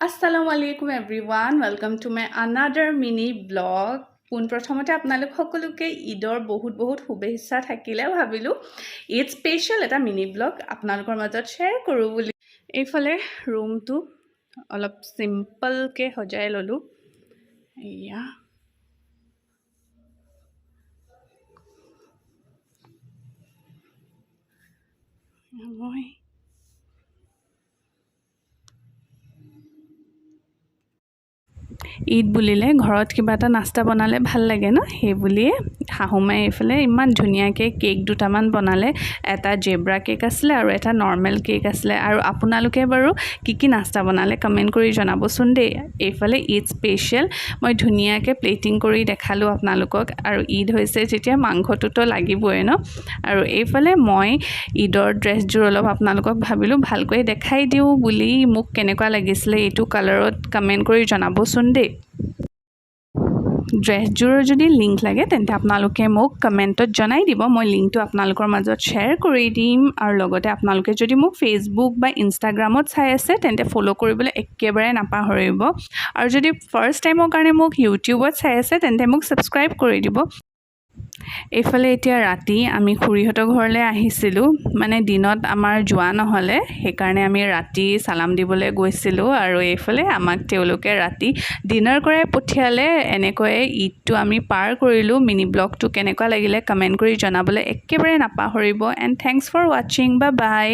Assalamu alaikum everyone. Welcome to my another mini vlog. পোনপ্ৰথমতে আপোনালোক সকলোকে ঈদৰ বহুত শুভেচ্ছা থাকিলে ভাবিলো ঈদ স্পেশাল এটা মিনি ব্লগ আপোনালোকৰ মাজত শ্বেয়াৰ কৰো বুলি এইফালে ৰুমটো অলপ সিম্পল কে সজাই ললো এয়া মই ঈদ বুলিলে ঘৰত কিবা এটা নাস্তা বনালে ভাল লাগে ন সেই বুলিয়ে হাহুমাই এফালে ইমান ধুনিয়াকে কেক দুটামান বনালে এটা জেব্ৰা কেক আছিল আৰু এটা নৰমাল কেক আছিল আৰু আপোনালোকে বাৰু কি নাস্তা বনালে কমেন্ট কৰি জনাবচোন দে এইফালে ঈদ স্পেশাল মই ধুনিয়াকে প্লেটিং কৰি দেখালো আপোনালোকক আৰু ঈদ হৈছে যেতিয়া মাংসটোতো লাগিবই ন আৰু এইফালে মই ঈদৰ ড্ৰেছযোৰ অলপ আপোনালোকক ভাবিলো ভালকৈ দেখাই দিও বুলি মোক কেনেকুৱা লাগিছিল এইটো কালাৰত কমেন্ট কৰি জনাবচোন দে ড্ৰেছযোৰৰ যদি লিংক লাগে তেন্তে আপোনালোকে মোক কমেন্টত জনাই দিব মই লিংকটো আপোনালোকৰ মাজত শ্বেয়াৰ কৰি দিম আৰু লগতে আপোনালোকে যদি মোক ফেসবুক বা ইনষ্টাগ্ৰামত চাই আছে তেন্তে ফলো কৰিবলৈ একেবাৰে নাপাহৰিব আৰু যদি ফাৰ্স্ট টাইমৰ কাৰণে মোক ইউটিউবত চাই আছে তেন্তে মোক সাবস্ক্ৰাইব কৰি দিব এইফালে এতিয়া ৰাতি আমি খুৰীহঁতৰ ঘৰলৈ আহিছিলো মানে দিনত আমাৰ যোৱা নহলে সেইকাৰণে আমি ৰাতি সালাম দিবলৈ গৈছিলো আৰু এইফালে আমাক তেওঁলোকে ৰাতি ডিনাৰ কৰে পঠিয়ালে এনেকৈ ঈদটো আমি পাৰ কৰিলো মিনি ব্লগটো কেনেকুৱা লাগিলে কমেন্ট কৰি জনাবলৈ একেবাৰে নাপাহৰিব and thanks for watching bye by